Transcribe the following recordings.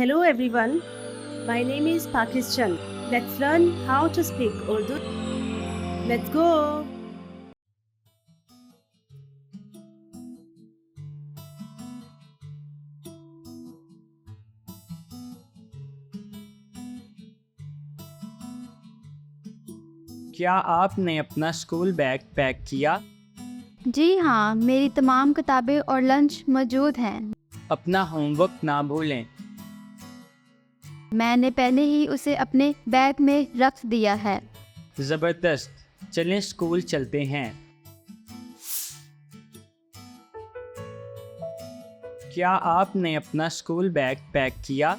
Hello everyone, my name is Pakis Chand. Let's learn how to speak Urdu. Let's go! क्या आपने अपना school bag pack किया? जी हाँ, मेरी तमाम किताबें और लंच मौजूद हैं। अपना होमवर्क ना भूलें। मैंने पहले ही उसे अपने बैग में रख दिया है। ज़बरदस्त, चलें स्कूल चलते हैं। क्या आपने अपना स्कूल बैग पैक किया?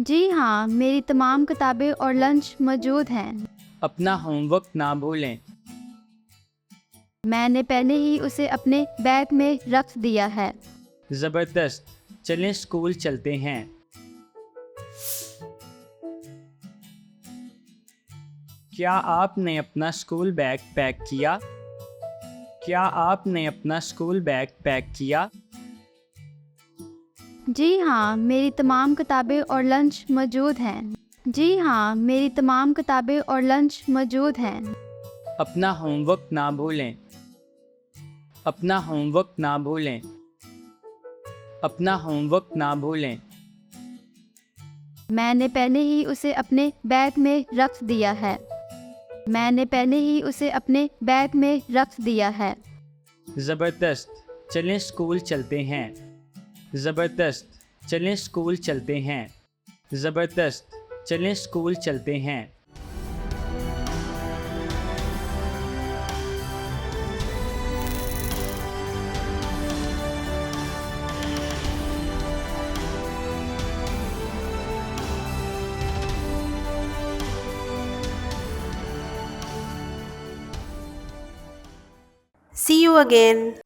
जी हाँ, मेरी तमाम किताबें और लंच मौजूद हैं। अपना होमवर्क ना भूलें। मैंने पहले ही उसे अपने बैग में रख दिया है। ज़बरदस्त, चलें स्कूल चलते हैं। क्या आपने अपना स्कूल बैग पैक किया? क्या आपने अपना स्कूल बैग पैक किया? जी हाँ, मेरी तमाम किताबें और लंच मौजूद हैं। जी हाँ, मेरी तमाम किताबें और लंच मौजूद हैं। अपना होमवर्क ना भूलें। अपना होमवर्क ना भूलें। अपना होमवर्क ना भूलें। मैंने पहले ही उसे अपने बैग में रख दिया है। मैंने पहले ही उसे अपने बैग में रख दिया है। ज़बरदस्त, चलें स्कूल चलते हैं। ज़बरदस्त, चलें स्कूल चलते हैं। ज़बरदस्त, चलें स्कूल चलते हैं। See you again.